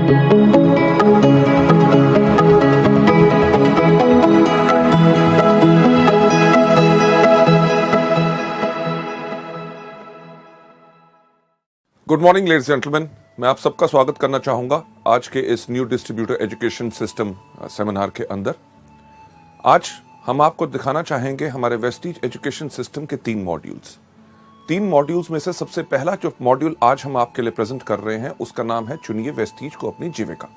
Good morning ladies gentleman, मैं आप सबका स्वागत करना चाहूंगा आज के इस new distributor education system seminar के अंदर। आज हम आपको दिखाना चाहेंगे हमारे वेस्टीज एजुकेशन सिस्टम के 3 मॉड्यूल्स में से सबसे पहला जो मॉड्यूल आज हम आपके लिए प्रेजेंट कर रहे हैं उसका नाम है चुनिए वेस्टीज को अपनी जीविका।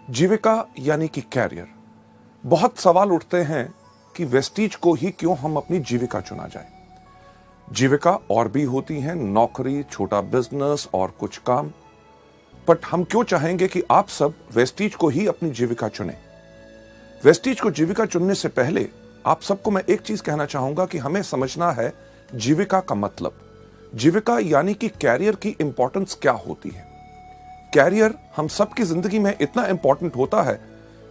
जीविका यानी कि कैरियर। बहुत सवाल उठते हैं कि वेस्टीज को ही क्यों हम अपनी जीविका चुना जाए। जीविका और भी होती है, नौकरी, छोटा बिजनेस और कुछ काम, बट हम क्यों चाहेंगे कि आप सब वेस्टीज को ही अपनी जीविका चुने। वेस्टीज को जीविका चुनने से पहले आप सबको मैं एक चीज कहना चाहूंगा कि हमें समझना है जीविका का मतलब। जीविका यानी कि कैरियर की इंपॉर्टेंस क्या होती है। कैरियर हम सबकी जिंदगी में इतना इंपॉर्टेंट होता है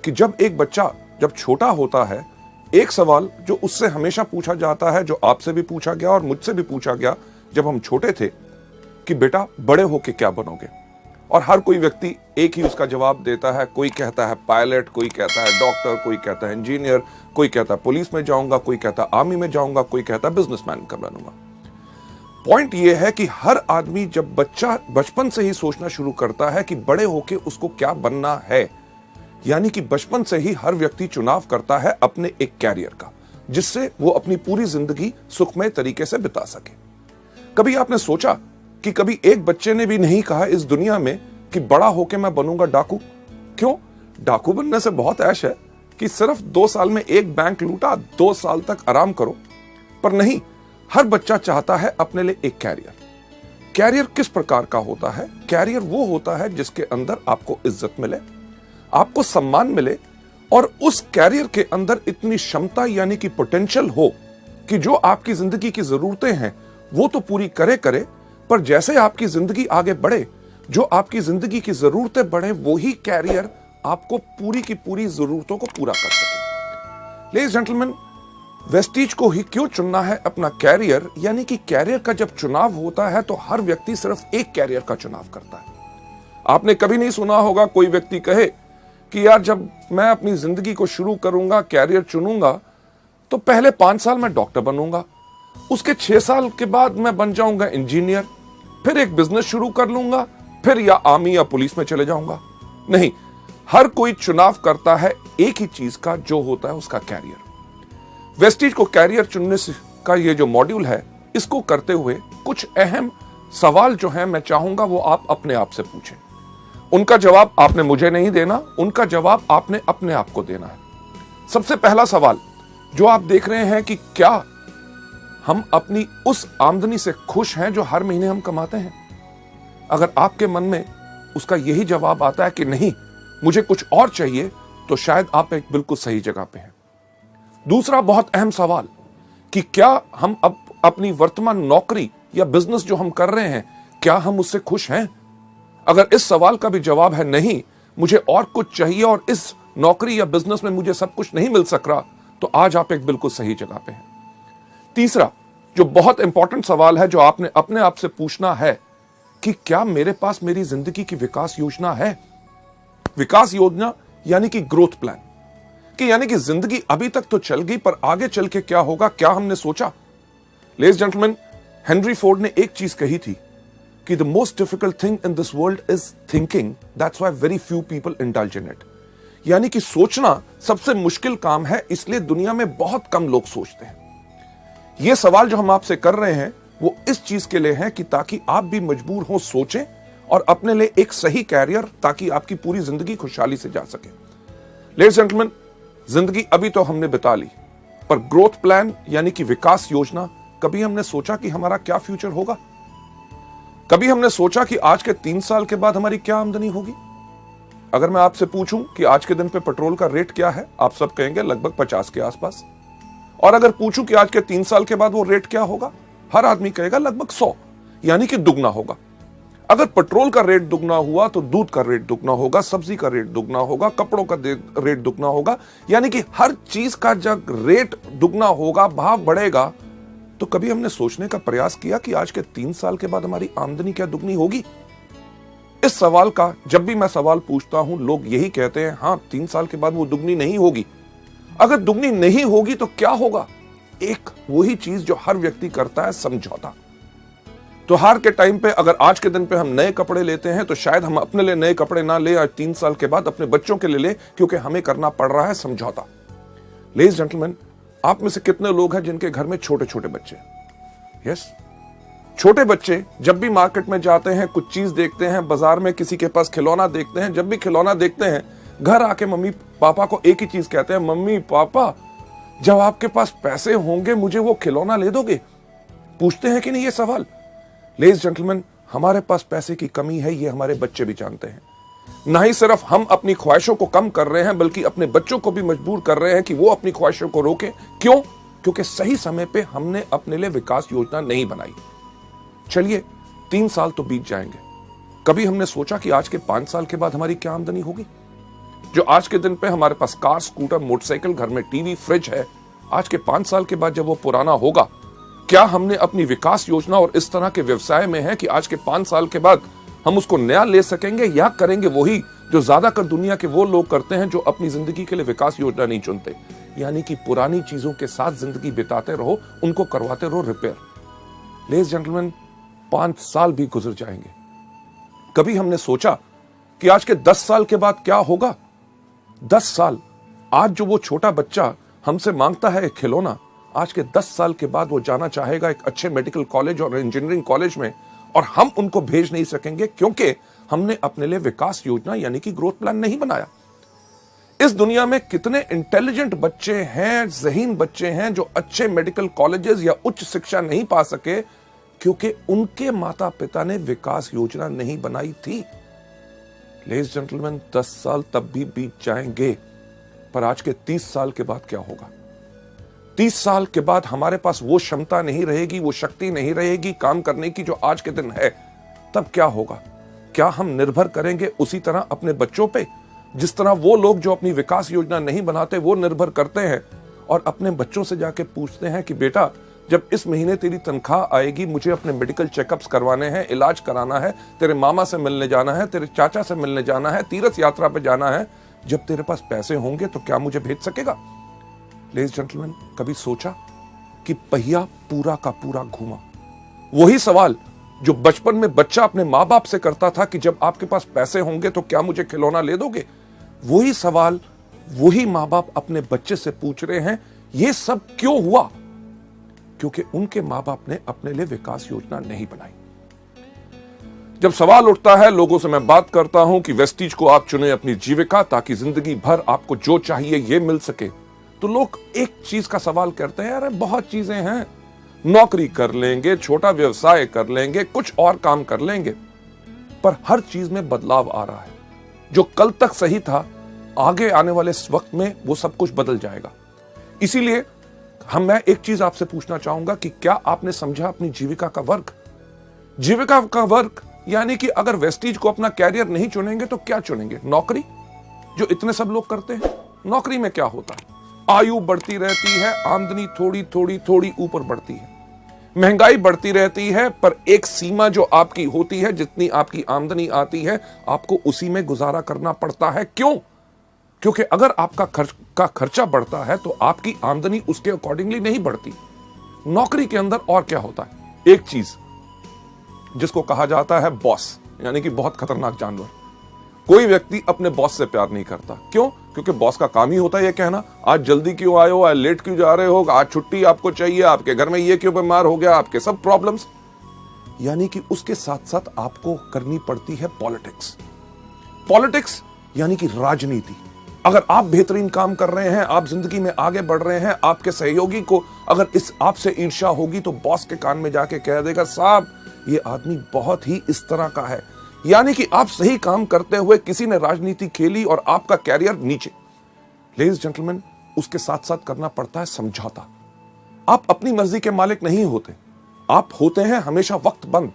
कि जब एक बच्चा जब छोटा होता है, एक सवाल जो उससे हमेशा पूछा जाता है, जो आपसे भी पूछा गया और मुझसे भी पूछा गया जब हम छोटे थे, कि बेटा बड़े होके क्या बनोगे। और हर कोई व्यक्ति एक ही उसका जवाब देता है। कोई कहता है पायलट, कोई कहता है डॉक्टर, कोई कहता है इंजीनियर, कोई कहता है पुलिस में जाऊंगा, कोई कहता है आर्मी में जाऊंगा, कोई कहता है बिजनेसमैन का बनूंगा। पॉइंट यह है कि हर आदमी जब बच्चा बचपन से ही सोचना शुरू करता है कि बड़े होके उसको क्या बनना है, यानी कि बचपन से ही हर व्यक्ति चुनाव करता है अपने एक कैरियर का, जिससे वो अपनी पूरी जिंदगी सुखमय तरीके से बिता सके। कभी आपने सोचा कि कभी एक बच्चे ने भी नहीं कहा इस दुनिया में कि बड़ा होके मैं बनूंगा डाकू। क्यों? डाकू बनने से बहुत ऐश है कि सिर्फ 2 साल में एक बैंक लूटा, 2 साल तक आराम करो। पर नहीं, हर बच्चा चाहता है अपने लिए एक कैरियर। कैरियर किस प्रकार का होता है? कैरियर वो होता है जिसके अंदर आपको इज्जत मिले, आपको सम्मान मिले, और उस कैरियर के अंदर इतनी क्षमता यानी कि पोटेंशियल हो कि जो आपकी जिंदगी की जरूरतें हैं वो तो पूरी करे, पर जैसे आपकी जिंदगी आगे बढ़े, जो आपकी जिंदगी की जरूरतें बढ़े, वो ही कैरियर आपको पूरी की पूरी जरूरतों को पूरा कर सके। लेडीज जेंटलमैन, वेस्टीज को ही क्यों चुनना है अपना कैरियर, यानी कि कैरियर का जब चुनाव होता है तो हर व्यक्ति सिर्फ एक कैरियर का चुनाव करता है। आपने कभी नहीं सुना होगा कोई व्यक्ति कहे कि यार जब मैं अपनी जिंदगी को शुरू करूंगा, कैरियर चुनूंगा, तो पहले 5 साल मैं डॉक्टर बनूंगा, उसके 6 साल के बाद मैं बन जाऊंगा इंजीनियर, फिर एक बिजनेस शुरू कर लूंगा, फिर या आर्मी या पुलिस में चले जाऊंगा। नहीं, हर कोई चुनाव करता है एक ही चीज का, जो होता है उसका कैरियर। वेस्टीज को कैरियर चुनने का ये जो मॉड्यूल है, इसको करते हुए कुछ अहम सवाल जो है मैं चाहूंगा वो आप अपने आप से पूछें। उनका जवाब आपने मुझे नहीं देना, उनका जवाब आपने अपने आप को देना है। सबसे पहला सवाल जो आप देख रहे हैं कि क्या हम अपनी उस आमदनी से खुश हैं जो हर महीने हम कमाते हैं? अगर आपके मन में उसका यही जवाब आता है कि नहीं, मुझे कुछ और चाहिए, तो शायद आप एक बिल्कुल सही जगह पे हैं। दूसरा बहुत अहम सवाल कि क्या हम अब अपनी वर्तमान नौकरी या बिजनेस जो हम कर रहे हैं, क्या हम उससे खुश हैं? अगर इस सवाल का भी जवाब है नहीं, मुझे और कुछ चाहिए और इस नौकरी या बिजनेस में मुझे सब कुछ नहीं मिल सक रहा, तो आज आप एक बिल्कुल सही जगह पे हैं। तीसरा जो बहुत इंपॉर्टेंट सवाल है जो आपने अपने आप से पूछना है कि क्या मेरे पास मेरी जिंदगी की विकास योजना है? विकास योजना यानी कि ग्रोथ प्लान, कि यानी कि जिंदगी अभी तक तो चल गई, पर आगे चल के क्या होगा, क्या हमने सोचा? लेडीज जेंटलमैन, हेनरी फोर्ड ने एक चीज कही थी कि the most difficult thing in this world is thinking, that's why very few people indulge in it। यानी कि सोचना सबसे मुश्किल काम है, इसलिए दुनिया में बहुत कम लोग सोचते हैं। यह सवाल जो हम आपसे कर रहे हैं वो इस चीज के लिए है कि ताकि आप भी मजबूर हो सोचें और अपने लिए एक सही कैरियर, ताकि आपकी पूरी जिंदगी खुशहाली से जा सके। लेडीज जेंटलमैन, जिंदगी अभी तो हमने बिता ली, पर ग्रोथ प्लान यानी कि विकास योजना, कभी हमने सोचा कि हमारा क्या फ्यूचर होगा? कभी हमने सोचा कि आज के 3 साल के बाद हमारी क्या आमदनी होगी? अगर मैं आपसे पूछूं कि आज के दिन पे पेट्रोल का रेट क्या है, आप सब कहेंगे लगभग 50 के आसपास। और अगर पूछूं कि आज के 3 साल के बाद वो रेट क्या होगा, हर आदमी कहेगा लगभग 100, यानी कि दुगना होगा। अगर पेट्रोल का रेट दुगना हुआ तो दूध का रेट दुगना होगा, सब्जी का रेट दुगना होगा, कपड़ों का रेट दुगना होगा, यानी कि हर चीज का जब रेट दुगना होगा, भाव बढ़ेगा, तो कभी हमने सोचने का प्रयास किया कि आज के 3 साल के बाद हमारी आमदनी क्या दुगनी होगी? इस सवाल का जब भी मैं सवाल पूछता हूं, लोग यही कहते हैं, हां 3 साल के बाद वो दुगनी नहीं होगी। अगर दुगनी नहीं होगी तो क्या होगा? एक वही चीज जो हर व्यक्ति करता है, समझौता। त्योहार के टाइम पे अगर आज के दिन पे हम नए कपड़े लेते हैं तो शायद हम अपने लिए नए कपड़े ना ले, आज 3 साल के बाद अपने बच्चों के लिए ले, क्योंकि हमें करना पड़ रहा है समझौता। लेडीज जेंटलमैन, आप में से कितने लोग हैं जिनके घर में छोटे छोटे बच्चे? यस, छोटे बच्चे जब भी मार्केट में जाते हैं, कुछ चीज देखते हैं, बाजार में किसी के पास खिलौना देखते हैं, जब भी खिलौना देखते हैं, घर आके मम्मी पापा को एक ही चीज कहते हैं, मम्मी पापा जब आपके पास पैसे होंगे मुझे वो खिलौना ले दोगे? पूछते हैं कि नहीं ये सवाल? लेडीज जेंटलमैन, हमारे पास पैसे की कमी है, ये हमारे बच्चे भी जानते हैं। ना ही सिर्फ हम अपनी ख्वाहिशों को कम कर रहे हैं, बल्कि अपने बच्चों को भी मजबूर कर रहे हैं कि वो अपनी ख्वाहिशों को रोके। क्यों? क्योंकि सही समय पे हमने अपने लिए विकास योजना नहीं बनाई। चलिए 3 साल तो बीत जाएंगे, कभी हमने सोचा कि आज के 5 साल के बाद हमारी क्या आमदनी होगी? जो आज के दिन पे हमारे पास कार, स्कूटर, मोटरसाइकिल, घर में टीवी, फ्रिज है, आज के 5 साल के बाद जब वो पुराना होगा, क्या हमने अपनी विकास योजना और इस तरह के व्यवसाय में है कि आज के 5 साल के बाद हम उसको नया ले सकेंगे, या करेंगे वही जो ज्यादातर दुनिया के वो लोग करते हैं जो अपनी जिंदगी के लिए विकास योजना नहीं चुनते, यानी कि पुरानी चीजों के साथ जिंदगी बिताते रहो, उनको करवाते रहो रिपेयर। लेडीज जेंटलमैन, 5 साल भी गुजर जाएंगे, कभी हमने सोचा कि आज के 10 साल के बाद क्या होगा? 10 साल, आज जो वो छोटा बच्चा हमसे मांगता है एक खिलौना, आज के 10 साल के बाद वो जाना चाहेगा एक अच्छे मेडिकल कॉलेज और इंजीनियरिंग कॉलेज में, और हम उनको भेज नहीं सकेंगे क्योंकि हमने अपने लिए विकास योजना यानी कि ग्रोथ प्लान नहीं बनाया। इस दुनिया में कितने इंटेलिजेंट बच्चे हैं, ज़हीन बच्चे हैं जो अच्छे मेडिकल कॉलेजेस या उच्च शिक्षा नहीं पा सके क्योंकि उनके माता पिता ने विकास योजना नहीं बनाई थी। लेडीज जेंटलमैन, 10 साल तब भी बीत जाएंगे, पर आज के 30 साल के बाद क्या होगा? 30 साल के बाद हमारे पास वो क्षमता नहीं रहेगी, वो शक्ति नहीं रहेगी काम करने की जो आज के दिन है। तब क्या होगा? क्या हम निर्भर करेंगे उसी तरह अपने बच्चों पे, जिस तरह वो लोग जो अपनी विकास योजना नहीं बनाते वो निर्भर करते हैं और अपने बच्चों से जाके पूछते हैं कि बेटा जब इस महीने तेरी तनख्वाह आएगी, मुझे अपने मेडिकल चेकअप्स करवाने हैं, इलाज कराना है, तेरे मामा से मिलने जाना है, तेरे चाचा से मिलने जाना है, तीर्थ यात्रा पे जाना है, जब तेरे पास पैसे होंगे तो क्या मुझे भेज सकेगा? लेडीज जेंटलमैन, कभी सोचा कि पहिया पूरा का पूरा घूमा? वही सवाल जो बचपन में बच्चा अपने माँ बाप से करता था कि जब आपके पास पैसे होंगे तो क्या मुझे खिलौना ले दोगे, वही सवाल वही माँ बाप अपने बच्चे से पूछ रहे हैं। ये सब क्यों हुआ? क्योंकि उनके माँ बाप ने अपने लिए विकास योजना नहीं बनाई। जब सवाल उठता है, लोगों से मैं बात करता हूं कि वेस्टीज को आप चुने अपनी जीविका ताकि जिंदगी भर आपको जो चाहिए ये मिल सके, तो लोग एक चीज का सवाल करते हैं, अरे बहुत चीजें हैं, नौकरी कर लेंगे, छोटा व्यवसाय कर लेंगे, कुछ और काम कर लेंगे, पर हर चीज में बदलाव आ रहा है। जो कल तक सही था, आगे आने वाले इस वक्त में वो सब कुछ बदल जाएगा। इसीलिए मैं एक चीज आपसे पूछना चाहूंगा कि क्या आपने समझा अपनी जीविका का वर्ग? जीविका का वर्ग यानी कि अगर वेस्टीज को अपना कैरियर नहीं चुनेंगे तो क्या चुनेंगे? नौकरी, जो इतने सब लोग करते हैं। नौकरी में क्या होता है? आयु बढ़ती रहती है, आमदनी थोड़ी थोड़ी थोड़ी ऊपर बढ़ती है, महंगाई बढ़ती रहती है, पर एक सीमा जो आपकी होती है, जितनी आपकी आमदनी आती है आपको उसी में गुजारा करना पड़ता है। क्यों? क्योंकि अगर आपका खर्चा बढ़ता है तो आपकी आमदनी उसके अकॉर्डिंगली नहीं बढ़ती। नौकरी के अंदर और क्या होता है? एक चीज जिसको कहा जाता है बॉस, यानी कि बहुत खतरनाक जानवर। कोई व्यक्ति अपने बॉस से प्यार नहीं करता। क्यों? क्योंकि बॉस का काम ही होता है ये कहना, आज जल्दी क्यों आए हो, आज लेट क्यों जा रहे हो, आज छुट्टी आपको चाहिए, आपके घर में ये क्यों बीमार हो गया, आपके सब प्रॉब्लम्स। यानी कि उसके साथ साथ आपको करनी पड़ती है पॉलिटिक्स। पॉलिटिक्स यानी कि राजनीति। अगर आप बेहतरीन काम कर रहे हैं, आप जिंदगी में आगे बढ़ रहे हैं, आपके सहयोगी को अगर इस आपसे ईर्ष्या होगी तो बॉस के कान में जाके कह देगा, साहब ये आदमी बहुत ही इस तरह का है। यानी कि आप सही काम करते हुए किसी ने राजनीति खेली और आपका कैरियर नीचे। लेडीज जेंटलमैन, उसके साथ साथ करना पड़ता है समझौता। आप अपनी मर्जी के मालिक नहीं होते, आप होते हैं हमेशा वक्तबंद।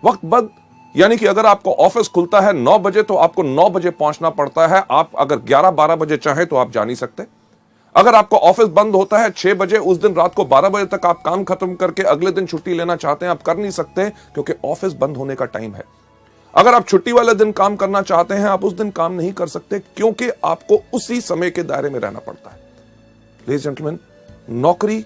वक्तबंद यानी कि अगर आपको ऑफिस खुलता है 9 बजे तो आपको 9 बजे पहुंचना पड़ता है। आप अगर 11-12 बजे चाहें तो आप जा नहीं सकते। अगर आपको ऑफिस बंद होता है 6 बजे, उस दिन रात को 12 बजे तक आप काम खत्म करके अगले दिन छुट्टी लेना चाहते हैं, आप कर नहीं सकते क्योंकि ऑफिस बंद होने का टाइम है। अगर आप छुट्टी वाले दिन काम करना चाहते हैं, आप उस दिन काम नहीं कर सकते क्योंकि आपको उसी समय के दायरे में रहना पड़ता है। लेडीज जेंटलमैन, नौकरी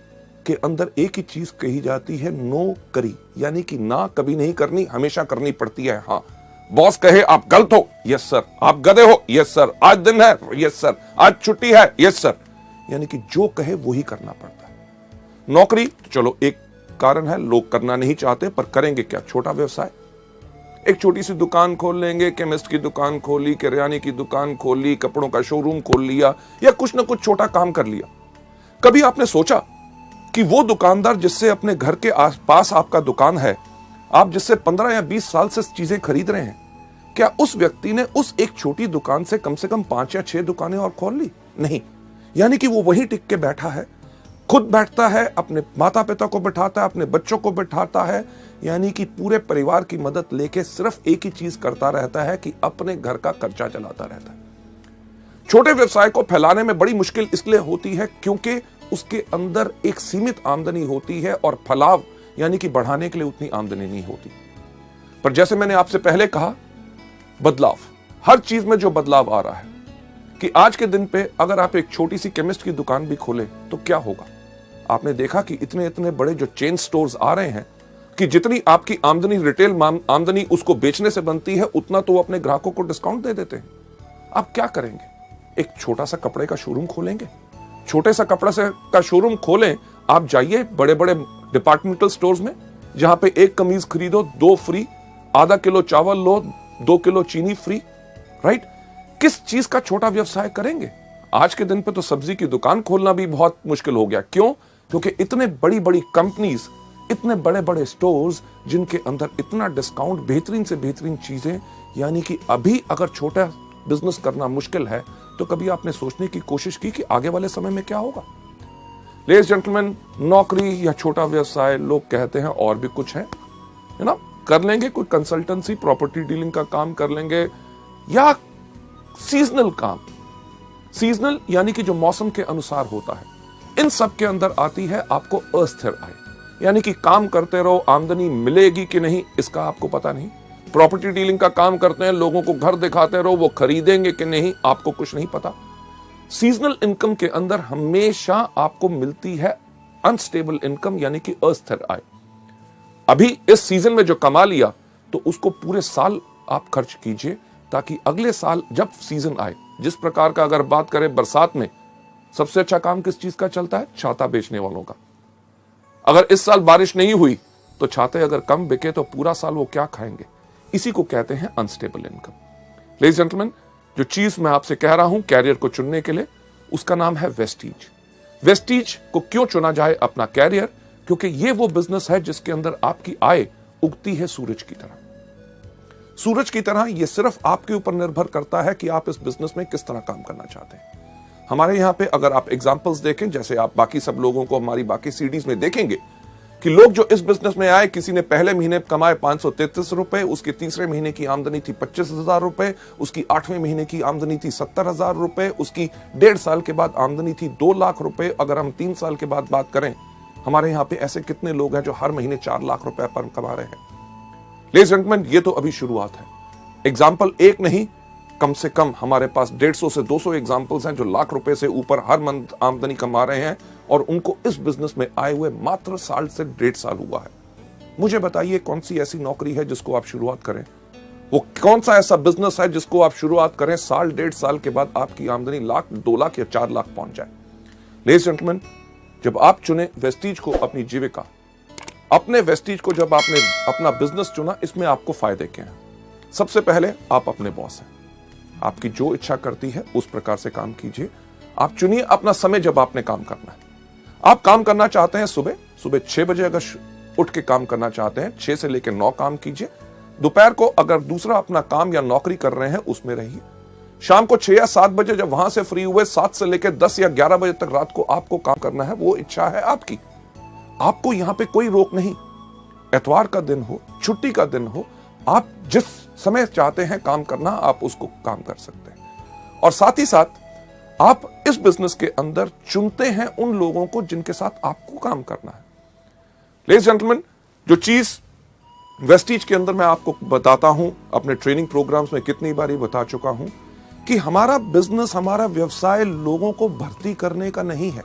के अंदर एक ही चीज कही जाती है, नो करी, यानी कि ना कभी नहीं करनी, हमेशा करनी पड़ती है। हाँ, बॉस कहे आप गलत हो, यस सर। आप गधे हो, यस सर। आज दिन है, यस सर। आज छुट्टी है, यस सर। यानी कि जो कहे वो ही करना पड़ता है। नौकरी चलो एक कारण है, लोग करना नहीं चाहते, पर करेंगे क्या? छोटा व्यवसाय, एक छोटी सी दुकान खोल लेंगे, केमिस्ट की दुकान खोली, किराने की दुकान खोली, कपड़ों का शोरूम खोल लिया, या कुछ ना कुछ छोटा काम कर लिया। कभी आपने सोचा कि वो दुकानदार जिससे अपने घर के आसपास आपका दुकान है, आप जिससे 15 या 20 साल से चीजें खरीद रहे हैं, क्या उस व्यक्ति ने उस एक छोटी दुकान से कम 5 या 6 दुकानें और खोल ली? नहीं। यानी कि वो वहीं टिक के बैठा है, खुद बैठता है, अपने माता पिता को बिठाता है, अपने बच्चों को बिठाता है, यानी कि पूरे परिवार की मदद लेके सिर्फ एक ही चीज करता रहता है कि अपने घर का खर्चा चलाता रहता है। छोटे व्यवसाय को फैलाने में बड़ी मुश्किल इसलिए होती है क्योंकि उसके अंदर एक सीमित आमदनी होती है और फलाव यानी कि बढ़ाने के लिए उतनी आमदनी नहीं होती। पर जैसे मैंने आपसे पहले कहा, बदलाव, हर चीज में जो बदलाव आ रहा है कि आज के दिन पे अगर आप एक छोटी सी केमिस्ट की दुकान भी खोले तो क्या होगा? आपने देखा कि इतने इतने बड़े जो चेन स्टोर्स आ रहे हैं कि जितनी आपकी आमदनी, रिटेल आमदनी उसको बेचने से बनती है, उतना तो वो अपने ग्राहकों को डिस्काउंट दे देते हैं। आप क्या करेंगे? एक छोटा सा कपड़े का शोरूम खोलेंगे। छोटे सा कपड़ा से का शोरूम खोलें, आप जाइए बड़े बड़े डिपार्टमेंटल स्टोर्स में, जहां पे एक कमीज खरीदो 2 फ्री, आधा किलो चावल लो 2 किलो चीनी फ्री, राइट? किस चीज का छोटा व्यवसाय करेंगे? आज के दिन पे तो सब्जी की दुकान खोलना भी बहुत मुश्किल हो गया। क्यों? क्योंकि इतने बड़ी बड़ी कंपनीज, इतने बड़े बड़े स्टोर्स जिनके अंदर इतना डिस्काउंट, बेहतरीन से बेहतरीन चीजें, यानी कि अभी अगर छोटा बिजनेस करना मुश्किल है तो कभी आपने सोचने की कोशिश की कि आगे वाले समय में क्या होगा? लेडीज जेंटलमैन, नौकरी या छोटा व्यवसाय, लोग कहते हैं और भी कुछ है ना, कर लेंगे, कोई कंसल्टेंसी, प्रॉपर्टी डीलिंग का काम कर लेंगे, या सीजनल काम। सीजनल यानी कि जो मौसम के अनुसार होता है। इन सब के अंदर आती है आपको अस्थिर आय, यानी कि काम करते रहो, आमदनी मिलेगी कि नहीं इसका आपको पता नहीं। प्रॉपर्टी डीलिंग का काम करते हैं, लोगों को घर दिखाते रहो, वो खरीदेंगे कि नहीं आपको कुछ नहीं पता। सीजनल इनकम के अंदर हमेशा आपको मिलती है अनस्टेबल इनकम, यानी कि अस्थिर आय। अभी इस सीजन में जो कमा लिया तो उसको पूरे साल आप खर्च कीजिए, ताकि अगले साल जब सीजन आए, जिस प्रकार का अगर बात करें बरसात में, सबसे अच्छा काम किस चीज का चलता है? छाता बेचने वालों का। अगर इस साल बारिश नहीं हुई तो छाते अगर कम बिके तो पूरा साल वो क्या खाएंगे? इसी को कहते हैं अनस्टेबल इनकम। लेडीज जेंटलमैन, जो चीज मैं आपसे कह रहा हूं कैरियर को चुनने के लिए, उसका नाम है वेस्टीज। वेस्टीज को क्यों चुना जाए अपना कैरियर? क्योंकि ये वो बिजनेस है जिसके अंदर आपकी आय उगती है सूरज की तरह। सूरज की तरह ये सिर्फ आपके ऊपर निर्भर करता है कि आप इस बिजनेस में किस तरह काम करना चाहते हैं। हमारे यहां पे अगर आप एग्जांपल्स देखें, जैसे आप बाकी सब लोगों को हमारी बाकी सीडीज में देखेंगे कि लोग जो इस बिजनेस में आए, किसी ने पहले महीने कमाए 533 रुपए, उसके तीसरे महीने की आमदनी थी 25,000 रुपए, उसकी 8वें महीने की आमदनी थी 70,000 रुपए, उसकी 1.5 साल के बाद आमदनी थी 2 लाख रुपए। अगर हम 3 साल के बाद बात करें, हमारे यहाँ पे ऐसे कितने लोग हैं जो हर महीने 4 लाख रुपए पर कमा रहे हैं। लेडीज एंड जेंटलमैन, ये तो अभी शुरुआत है। एग्जाम्पल एक नहीं, कम से कम हमारे पास 150 से 200 एग्जाम्पल्स हैं जो लाख रुपए से ऊपर हर मंथ आमदनी कमा रहे हैं, और उनको इस बिजनेस में आए हुए मात्र साल से 1.5 साल हुआ है। मुझे बताइए कौन सी ऐसी नौकरी है जिसको आप शुरुआत करें? वो कौन सा ऐसा बिजनेस है जिसको आप शुरुआत करें, साल 1.5 साल के बाद आपकी आमदनी लाख, 2 लाख या 4 लाख पहुंच जाए? लेडीज एंड जेंटलमैन, जब आप चुने वेस्टीज को अपनी जीविका, अपने वेस्टीज को जब आपने अपना बिजनेस चुना, इसमें आपको फायदे क्या हैं? सबसे पहले आप अपने बॉस हैं। आपकी जो इच्छा करती है उस प्रकार से काम कीजिए। आप चुनिए अपना समय जब आपने काम करना है। आप काम करना चाहते हैं सुबह 6 बजे, अगर उठ के काम करना चाहते हैं 6 से लेकर 9 काम कीजिए। दोपहर को अगर दूसरा अपना काम या नौकरी कर रहे हैं उसमें रहिए। शाम को 6 या 7 बजे जब वहां से फ्री हुए, 7 से लेकर 10 या 11 बजे तक रात को आपको काम करना है, वो इच्छा है आपकी। आपको यहां पे कोई रोक नहीं। एतवार का दिन हो, छुट्टी का दिन हो, आप जिस समय चाहते हैं काम करना, आप उसको काम कर सकते हैं। और साथ ही साथ आप इस बिजनेस के अंदर चुनते हैं उन लोगों को जिनके साथ आपको काम करना है। लेडीज जेंटलमैन, जो चीज वेस्टीज के अंदर मैं आपको बताता हूं, अपने ट्रेनिंग प्रोग्राम्स में कितनी बार बता चुका हूं कि हमारा बिजनेस, हमारा व्यवसाय लोगों को भर्ती करने का नहीं है।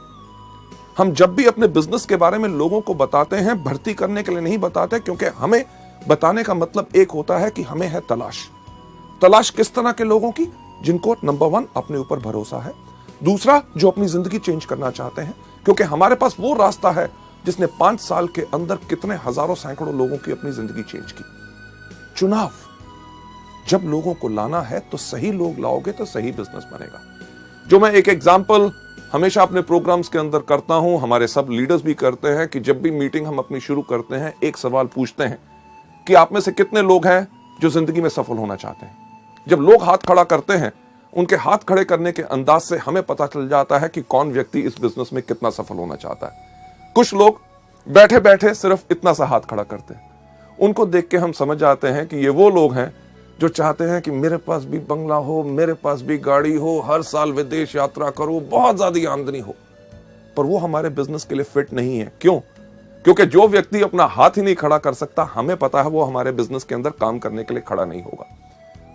हम जब भी अपने बिजनेस के बारे में लोगों को बताते हैं, भर्ती करने के लिए नहीं बताते, क्योंकि हमें बताने का मतलब एक होता है कि हमें है तलाश किस तरह के लोगों की, जिनको नंबर 1 अपने ऊपर भरोसा है, दूसरा जो अपनी जिंदगी चेंज करना चाहते हैं, क्योंकि हमारे पास वो रास्ता है जिसने 5 साल के अंदर कितने हजारों सैकड़ों लोगों की अपनी जिंदगी चेंज की। चुनाव, जब लोगों को लाना है तो सही लोग लाओगे तो सही बिजनेस बनेगा। जो मैं एक एग्जांपल हमेशा अपने प्रोग्राम्स के अंदर करता हूं, हमारे सब लीडर्स भी करते हैं, कि जब भी मीटिंग हम अपनी शुरू करते हैं एक सवाल पूछते हैं कि आप में से कितने लोग हैं जो जिंदगी में सफल होना चाहते हैं। जब लोग हाथ खड़ा करते हैं, उनके हाथ खड़े करने के अंदाज से हमें पता चल जाता है कि कौन व्यक्ति इस बिजनेस में कितना सफल होना चाहता है। कुछ लोग बैठे बैठे सिर्फ इतना सा हाथ खड़ा करते हैं, उनको देख के हम समझ जाते हैं कि ये वो लोग हैं जो चाहते हैं कि मेरे पास भी बंगला हो, मेरे पास भी गाड़ी हो, हर साल विदेश यात्रा करूं, बहुत ज्यादा आमदनी हो। पर वो हमारे बिजनेस के लिए फिट नहीं है। क्यों? क्योंकि जो व्यक्ति अपना हाथ ही नहीं खड़ा कर सकता, हमें पता है वो हमारे बिजनेस के अंदर काम करने के लिए खड़ा नहीं होगा।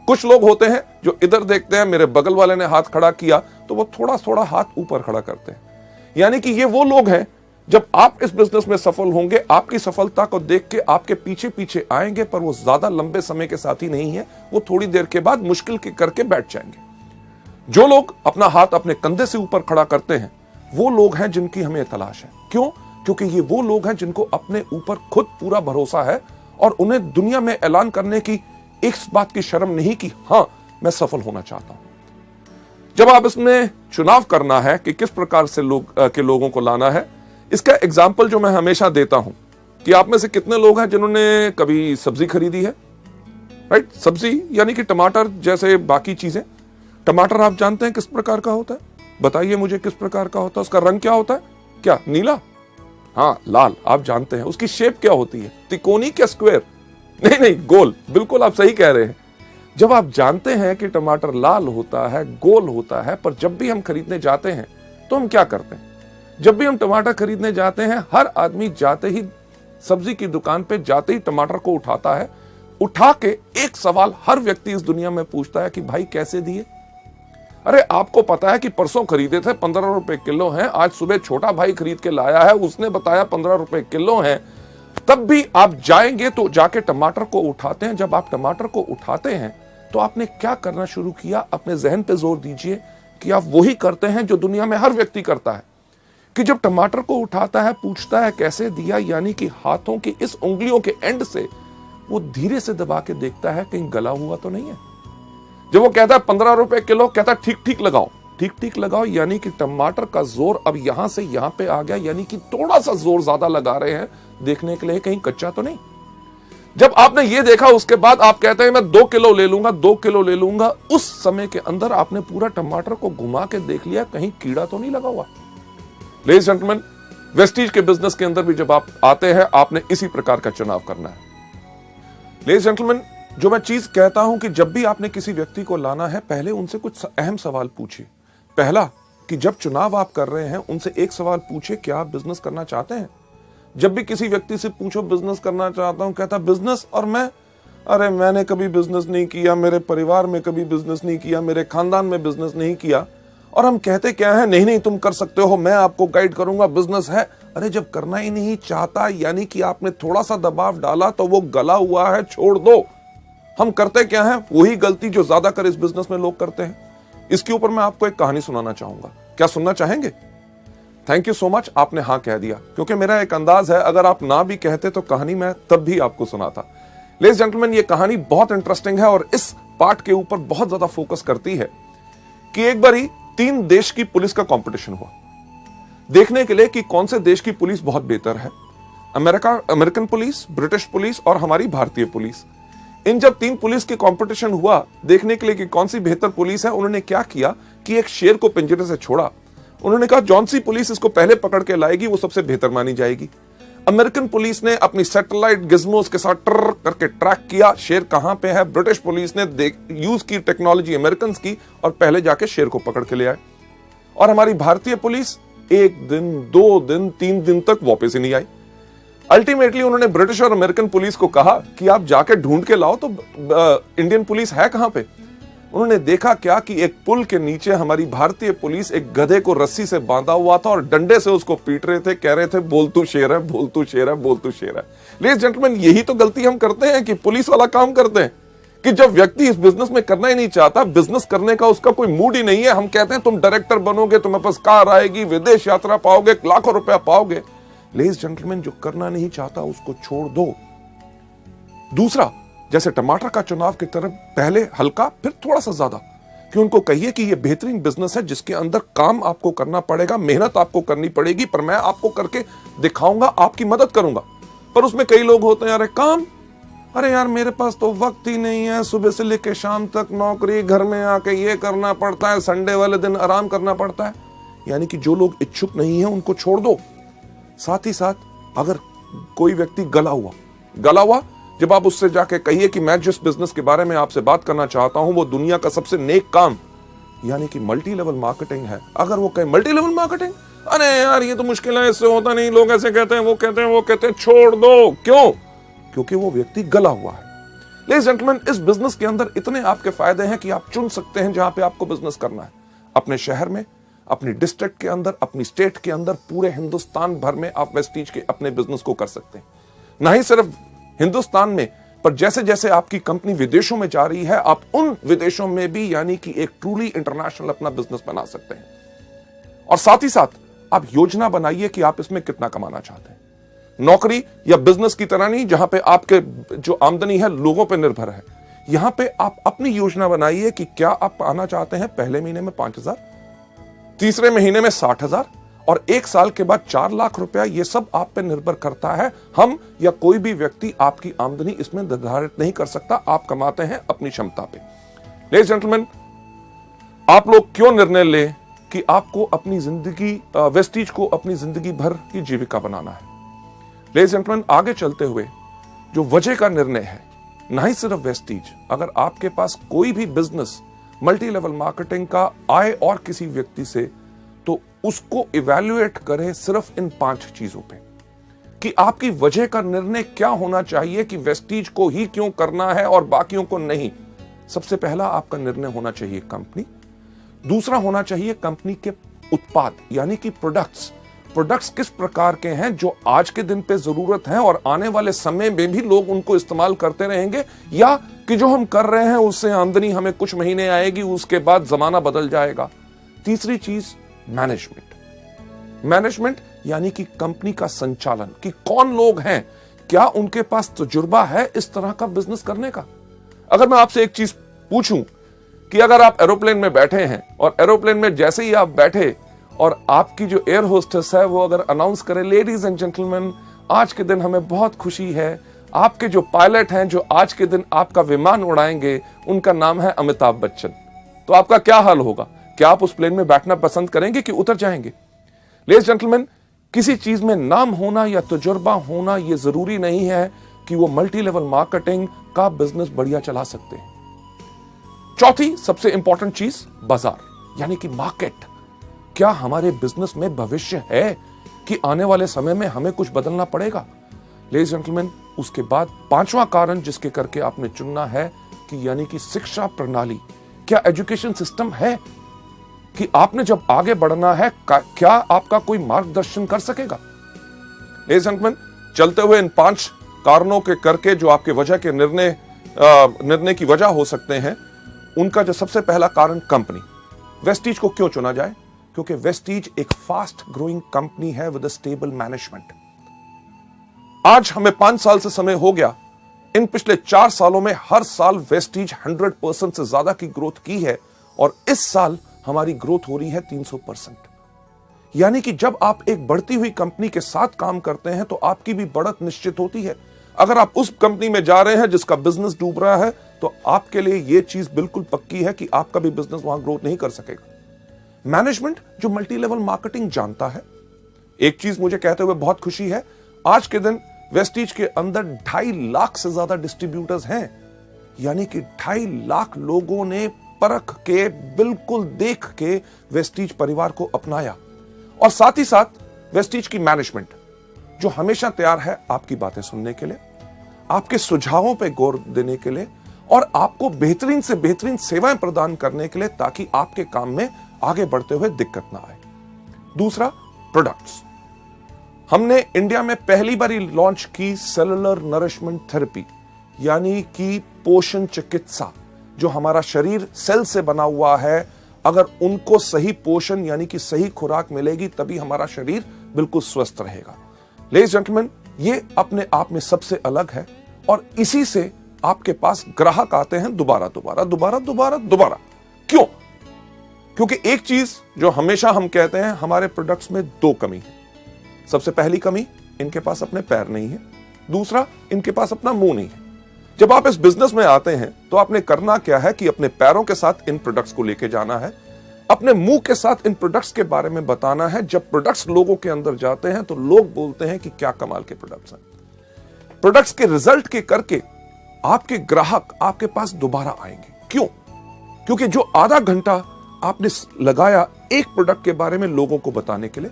कुछ लोग होते हैं जो इधर देखते हैं, मेरे बगल वाले ने हाथ खड़ा किया तो वो थोड़ा थोड़ा हाथ ऊपर खड़ा करते हैं। यानी कि ये वो लोग हैं, जब आप इस बिजनेस में सफल होंगे, आपकी सफलता को देख के आपके पीछे पीछे आएंगे, पर वो ज्यादा लंबे समय के साथी नहीं है, वो थोड़ी देर के बाद मुश्किल के करके बैठ जाएंगे। जो लोग अपना हाथ अपने कंधे से ऊपर खड़ा करते हैं, वो लोग हैं जिनकी हमें तलाश है। क्यों? क्योंकि ये वो लोग हैं जिनको अपने ऊपर खुद पूरा भरोसा है और उन्हें दुनिया में ऐलान करने की इस बात की शर्म नहीं कि हाँ, मैं सफल होना चाहता हूं। जब आप इसमें चुनाव करना है कि किस प्रकार से लोगों को लाना है, इसका एग्जाम्पल जो मैं हमेशा देता हूं कि आप में से कितने लोग हैं जिन्होंने कभी सब्जी खरीदी है, राइट? सब्जी यानी कि टमाटर जैसे बाकी चीजें। टमाटर आप जानते हैं किस प्रकार का होता है? बताइए मुझे, किस प्रकार का होता है? उसका रंग क्या होता है? क्या नीला? हाँ, लाल। आप जानते हैं उसकी शेप क्या होती है? तिकोनी क्या स्क्वायर? नहीं, गोल। बिल्कुल आप सही कह रहे हैं। जब आप जानते हैं कि टमाटर लाल होता है, गोल होता है, पर जब भी हम खरीदने जाते हैं तो हम क्या करते हैं? जब भी हम टमाटर खरीदने जाते हैं, हर आदमी जाते ही सब्जी की दुकान पे जाते ही टमाटर को उठाता है। उठा के एक सवाल हर व्यक्ति इस दुनिया में पूछता है कि भाई कैसे दिए? अरे आपको पता है कि परसों खरीदे थे 15 रुपए किलो हैं, आज सुबह छोटा भाई खरीद के लाया है, उसने बताया 15 रुपए किलो हैं। तब भी आप जाएंगे तो जाके टमाटर को उठाते हैं। जब आप टमाटर को उठाते हैं तो आपने क्या करना शुरू किया? अपने जहन पे जोर दीजिए कि आप वही करते हैं जो दुनिया में हर व्यक्ति करता है, कि जब टमाटर को उठाता है पूछता है कैसे दिया, यानी कि हाथों की इस उंगलियों के एंड से वो धीरे से दबा के देखता है कहीं गला हुआ तो नहीं है। जब वो कहता है 15 रुपए किलो, कहता है ठीक ठीक लगाओ, ठीक ठीक लगाओ, यानी कि टमाटर का जोर अब यहां से यहां पे आ गया, यानी कि थोड़ा सा जोर ज्यादा लगा रहे हैं देखने के लिए कहीं कच्चा तो नहीं। जब आपने ये देखा उसके बाद आप कहते हैं मैं 2 किलो ले लूंगा, 2 किलो ले लूंगा। उस समय के अंदर आपने पूरा टमाटर को घुमा के देख लिया कहीं कीड़ा तो नहीं लगा हुआ। लेडीज जेंटलमैन, वेस्टीज के बिजनेस के अंदर भी जब आप आते हैं, आपने इसी प्रकार का चुनाव करना है। लेडीज जेंटलमैन, जो मैं चीज कहता हूं कि जब भी आपने किसी व्यक्ति को लाना है, पहले उनसे कुछ अहम सवाल पूछिए। पहला, कि जब चुनाव आप कर रहे हैं उनसे एक सवाल पूछिए, क्या आप बिजनेस करना चाहते हैं? जब भी किसी व्यक्ति से पूछो बिजनेस करना चाहता हूं, कहता बिजनेस और मैं, अरे मैंने कभी बिजनेस नहीं किया, मेरे परिवार में कभी बिजनेस नहीं किया, मेरे खानदान में बिजनेस नहीं किया। और हम कहते क्या है? नहीं तुम कर सकते हो, मैं आपको गाइड करूंगा, बिजनेस है। अरे जब करना ही नहीं चाहता, यानी कि आपने थोड़ा सा दबाव डाला तो वो गला हुआ है, छोड़ दो। हम करते क्या है? वही गलती जो ज्यादातर इस बिजनेस में लोग करते हैं। इसके ऊपर मैं आपको एक कहानी सुनाना चाहूंगा। क्या सुनना चाहेंगे? थैंक यू सो मच, आपने हाँ कह दिया, क्योंकि मेरा एक अंदाज है अगर आप ना भी कहते तो कहानी मैं तब भी आपको सुनाता। लेडीज जेंटलमैन, ये कहानी बहुत इंटरेस्टिंग है और इस पार्ट के ऊपर बहुत ज्यादा फोकस करती है कि एक बारी 3 देश की पुलिस का कंपटीशन हुआ, देखने के लिए कि कौन से देश की पुलिस बहुत बेहतर है। अमेरिकन पुलिस, ब्रिटिश पुलिस और हमारी भारतीय पुलिस। इन जब 3 पुलिस के कंपटीशन हुआ देखने के लिए कि कौन सी बेहतर पुलिस है, उन्होंने क्या किया कि एक शेर को पिंजरे से छोड़ा। उन्होंने कहा जौन सी पुलिस इसको पहले पकड़ के लाएगी वो सबसे बेहतर मानी जाएगी। अमेरिकन पुलिस ने अपनी सैटेलाइट गिज्मोस के साथ ट्र करके ट्रैक किया शेर कहां पे है। ब्रिटिश पुलिस ने यूज की टेक्नोलॉजी अमेरिकन की और पहले जाके शेर को पकड़ के ले आए। और हमारी भारतीय पुलिस 1 दिन, 2 दिन, 3 दिन तक वापस ही नहीं आई। अल्टीमेटली उन्होंने ब्रिटिश और अमेरिकन पुलिस को कहा कि आप जाके ढूंढ के लाओ तो इंडियन पुलिस है कहां पे। उन्होंने देखा क्या कि एक पुल के नीचे हमारी भारतीय पुलिस एक गधे को रस्सी से बांधा हुआ था और डंडे से उसको पीट रहे थे, कह रहे थे बोल तू शेर है, बोल तू शेर है, बोल तू शेर है। लेडीज जेंटलमैन, यही तो गलती हम करते हैं कि पुलिस वाला काम करते हैं कि जब व्यक्ति इस बिजनेस में करना ही नहीं चाहता, बिजनेस करने का उसका कोई मूड ही नहीं है, हम कहते हैं तुम डायरेक्टर बनोगे, तुम्हारे पास कार आएगी, विदेश यात्रा पाओगे, लाखों रुपया पाओगे। लेडीज जेंटलमैन, जो करना नहीं चाहता उसको छोड़ दो। दूसरा, जैसे टमाटर का चुनाव की तरफ, पहले हल्का फिर थोड़ा सा ज्यादा, कि उनको कहिए कि यह बेहतरीन बिजनेस है जिसके अंदर काम आपको करना पड़ेगा, मेहनत आपको करनी पड़ेगी, पर मैं आपको करके दिखाऊंगा, आपकी मदद करूंगा। पर उसमें कई लोग होते हैं, अरे काम, अरे यार मेरे पास तो वक्त ही नहीं है, सुबह से लेकर शाम तक नौकरी, घर में आके ये करना पड़ता है, संडे वाले दिन आराम करना पड़ता है। यानी कि जो लोग इच्छुक नहीं है उनको छोड़ दो। साथ ही साथ अगर कोई व्यक्ति गला हुआ, जब आप उससे जाके कहिए कि मैं जिस बिजनेस के बारे में आपसे बात करना चाहता हूं वो दुनिया का सबसे नेक काम यानी कि मल्टी लेवल मार्केटिंग है, अगर वो कहे मल्टी लेवल मार्केटिंग, अरे यार ये तो मुश्किल है, इससे होता नहीं, लोग ऐसे कहते हैं, वो कहते हैं, छोड़ दो। क्यों? क्योंकि वो व्यक्ति गला हुआ है। लेडीज जेंटलमैन, इस बिजनेस के अंदर इतने आपके फायदे हैं कि आप चुन सकते हैं जहां पे आपको बिजनेस करना है, अपने शहर में, अपनी डिस्ट्रिक्ट के अंदर, अपनी स्टेट के अंदर, पूरे हिंदुस्तान भर में आप वेस्टीज के अपने बिजनेस को कर सकते हैं। ना ही सिर्फ हिंदुस्तान में, पर जैसे जैसे आपकी कंपनी विदेशों में जा रही है, आप उन विदेशों में भी यानी कि एक ट्रूली इंटरनेशनल अपना बिजनेस बना सकते हैं। और साथ ही साथ आप योजना बनाइए कि आप इसमें कितना कमाना चाहते हैं। नौकरी या बिजनेस की तरह नहीं जहां पे आपके जो आमदनी है लोगों पे निर्भर है। यहां पे आप अपनी योजना बनाइए कि क्या आप पाना चाहते हैं पहले महीने में 5,000, तीसरे महीने में 60,000 और 1 साल के बाद 4 लाख रुपया। यह सब आप पे निर्भर करता है। हम या कोई भी व्यक्ति आपकी आमदनी इसमें निर्धारित नहीं कर सकता। आप कमाते हैं अपनी क्षमता पे। लेडीज जेंटलमैन, आप लोग क्यों निर्णय लें कि आपको अपनी जिंदगी, वेस्टीज को अपनी जिंदगी भर की जीविका बनाना है। लेडीज जेंटलमैन, आगे चलते हुए जो वजह का निर्णय है, ना ही सिर्फ वेस्टीज, अगर आपके पास कोई भी बिजनेस मल्टी लेवल मार्केटिंग का आए और किसी व्यक्ति से, तो उसको इवैल्यूएट करें सिर्फ इन 5 चीजों पे कि आपकी वजह का निर्णय क्या होना चाहिए कि वेस्टीज को ही क्यों करना है और बाकियों को नहीं। सबसे पहला आपका निर्णय होना चाहिए कंपनी। दूसरा होना चाहिए कंपनी के उत्पाद यानी कि प्रोडक्ट्स किस प्रकार के हैं जो आज के दिन पे जरूरत है और आने वाले समय में भी लोग उनको इस्तेमाल करते रहेंगे, या कि जो हम कर रहे हैं उससे आमदनी हमें कुछ महीने आएगी, उसके बाद जमाना बदल जाएगा। तीसरी चीज मैनेजमेंट यानी कि कंपनी का संचालन, कि कौन लोग हैं, क्या उनके पास तजुर्बा है इस तरह का बिजनेस करने का। अगर मैं आपसे एक चीज पूछूं कि अगर आप एरोप्लेन में बैठे हैं और एरोप्लेन में जैसे ही आप बैठे और आपकी जो एयर होस्टेस है वो अगर अनाउंस करे, लेडीज एंड जेंटलमैन, आज के दिन हमें बहुत खुशी है, आपके जो पायलट हैं जो आज के दिन आपका विमान उड़ाएंगे उनका नाम है अमिताभ बच्चन, तो आपका क्या हाल होगा? क्या आप उस प्लेन में बैठना पसंद करेंगे कि उतर जाएंगे? लेडीज जेंटलमैन, किसी चीज में नाम होना या तजुर्बा होना यह जरूरी नहीं है कि वो मल्टी लेवल मार्केटिंग का बिजनेस बढ़िया चला सकते हैं। चौथी सबसे इंपॉर्टेंट चीज, बाजार यानी कि मार्केट। क्या हमारे बिजनेस में भविष्य है कि आने वाले समय में हमें कुछ बदलना पड़ेगा? लेडीज जेंटलमैन, उसके बाद 5वां कारण जिसके करके आपने चुनना है कि यानी कि शिक्षा प्रणाली। क्या एजुकेशन सिस्टम है कि आपने जब आगे बढ़ना है क्या आपका कोई मार्गदर्शन कर सकेगा? लेडीज जेंटलमैन, चलते हुए इन 5 कारणों के करके जो आपके वजह के निर्णय की वजह हो सकते हैं, उनका जो सबसे पहला कारण कंपनी। वेस्टीज को क्यों चुना जाए? क्योंकि वेस्टीज एक फास्ट ग्रोइंग कंपनी है विद अ स्टेबल मैनेजमेंट। आज हमें 5 साल से समय हो गया, इन पिछले 4 सालों में हर साल वेस्टीज 100% से ज्यादा की ग्रोथ की है और इस साल हमारी ग्रोथ हो रही है 300%। यानी कि जब आप एक बढ़ती हुई कंपनी के साथ काम करते हैं तो आपकी भी बढ़त निश्चित होती है। अगर आप उस कंपनी में जा रहे हैं जिसका बिजनेस डूब रहा है तो आपके लिए यह चीज बिल्कुल पक्की है कि आपका भी बिजनेस वहां ग्रोथ नहीं कर सकेगा। मैनेजमेंट जो मल्टी लेवल मार्केटिंग जानता है, एक चीज मुझे कहते हुए बहुत खुशी है, आज के दिन वेस्टीज के अंदर 2.5 लाख से ज्यादा डिस्ट्रीब्यूटर्स हैं। यानी कि 2.5 लाख लोगों ने परख के, बिल्कुल देख के वेस्टीज परिवार को अपनाया। और साथ ही साथ वेस्टीज की मैनेजमेंट जो हमेशा तैयार है आपकी बातें सुनने के लिए, आपके सुझावों पे गौर देने के लिए और आपको बेहतरीन से बेहतरीन सेवाएं प्रदान करने के लिए, ताकि आपके काम में आगे बढ़ते हुए दिक्कत ना आए। दूसरा, प्रोडक्ट्स। हमने इंडिया में पहली बार लॉन्च की सेलुलर नरिशमेंट थेरेपी, यानी कि पोषण चिकित्सा। जो हमारा शरीर सेल से बना हुआ है, अगर उनको सही पोषण यानी कि सही खुराक मिलेगी तभी हमारा शरीर बिल्कुल स्वस्थ रहेगा। लेडीज जेंटलमैन, ये अपने आप में सबसे अलग है और इसी से आपके पास ग्राहक आते हैं दोबारा दोबारा दोबारा दोबारा दोबारा। क्यों? क्योंकि एक चीज जो हमेशा हम कहते हैं, हमारे प्रोडक्ट्स में दो कमी है। सबसे पहली कमी, इनके पास अपने पैर नहीं है। दूसरा, इनके पास अपना मुंह नहीं है। जब आप इस बिजनेस में आते हैं तो आपने करना क्या है कि अपने पैरों के साथ इन प्रोडक्ट्स को लेके जाना है, अपने मुंह के साथ इन प्रोडक्ट्स के बारे में बताना है। जब प्रोडक्ट्स लोगों के अंदर जाते हैं तो लोग बोलते हैं कि क्या कमाल के प्रोडक्ट्स हैं। प्रोडक्ट्स के रिजल्ट के करके आपके ग्राहक आपके पास दोबारा आएंगे। क्यों? क्योंकि जो आधा घंटा आपने लगाया एक प्रोडक्ट के बारे में लोगों को बताने के लिए,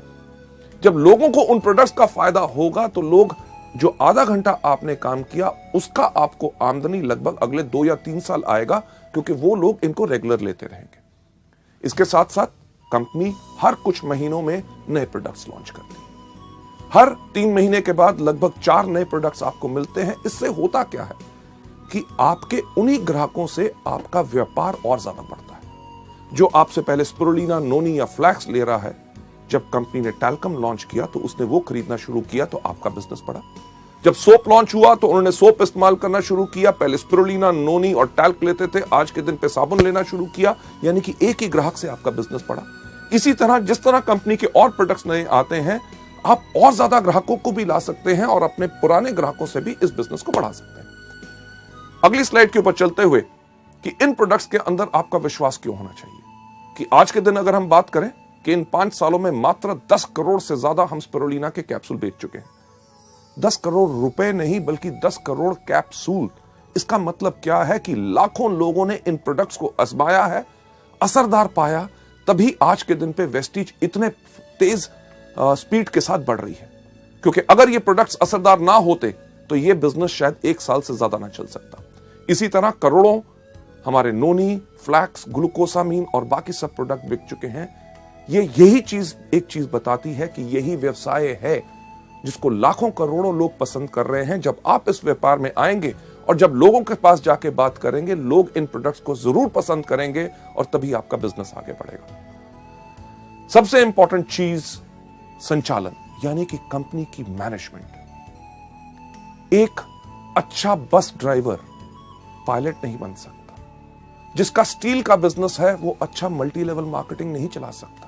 जब लोगों को उन प्रोडक्ट्स का फायदा होगा तो लोग जो आधा घंटा आपने काम किया उसका आपको आमदनी लगभग अगले 2 या 3 साल आएगा, क्योंकि वो लोग इनको रेगुलर लेते रहेंगे। इसके साथ साथ कंपनी हर कुछ महीनों में नए प्रोडक्ट्स लॉन्च करती है। हर 3 महीने के बाद लगभग 4 नए प्रोडक्ट्स आपको मिलते हैं। इससे होता क्या है कि आपके उन्हीं ग्राहकों से आपका व्यापार और ज्यादा बढ़ता है। जो आपसे पहले स्पिरुलिना, नोनी या फ्लैक्स ले रहा है, जब कंपनी ने टैल्कम लॉन्च किया तो उसने वो खरीदना शुरू किया तो आपका बिजनेस बढ़ा। जब सोप लॉन्च हुआ तो उन्होंने सोप इस्तेमाल करना शुरू किया। पहले स्पिरुलिना, नोनी और टैल्क लेते थे, आज के दिन पे साबुन लेना शुरू किया, यानी कि एक ही ग्राहक से आपका बिजनेस बढ़ा। इसी तरह जिस तरह कंपनी के और प्रोडक्ट्स नए आते हैं, आप और ज्यादा ग्राहकों को भी ला सकते हैं और अपने पुराने ग्राहकों से भी इस बिजनेस को बढ़ा सकते हैं। अगली स्लाइड के ऊपर चलते हुए कि इन प्रोडक्ट्स के अंदर आपका विश्वास क्यों होना चाहिए, कि आज के दिन अगर हम बात करें कि इन 5 सालों में मात्र 10 करोड़ से ज्यादा हम स्पिरुलिना के कैप्सूल बेच चुके हैं। 10 करोड़ रुपए नहीं बल्कि 10 करोड़ कैप्सूल। इसका मतलब क्या है कि लाखों लोगों ने इन प्रोडक्ट्स को आजमाया है, असरदार पाया, तभी आज के दिन पे वेस्टीज इतने तेज स्पीड के साथ बढ़ रही है। क्योंकि अगर ये प्रोडक्ट्स असरदार ना होते तो ये बिजनेस शायद 1 साल से ज्यादा ना चल सकता। इसी तरह करोड़ों हमारे नोनी, फ्लैक्स, ग्लूकोसामीन और बाकी सब प्रोडक्ट बिक चुके हैं। यही चीज एक चीज बताती है कि यही व्यवसाय है जिसको लाखों करोड़ों लोग पसंद कर रहे हैं। जब आप इस व्यापार में आएंगे और जब लोगों के पास जाके बात करेंगे, लोग इन प्रोडक्ट्स को जरूर पसंद करेंगे और तभी आपका बिजनेस आगे बढ़ेगा। सबसे इंपॉर्टेंट चीज संचालन, यानी कि कंपनी की मैनेजमेंट। एक अच्छा बस ड्राइवर पायलट नहीं बन सकता। जिसका स्टील का बिजनेस है वो अच्छा मल्टी लेवल मार्केटिंग नहीं चला सकता।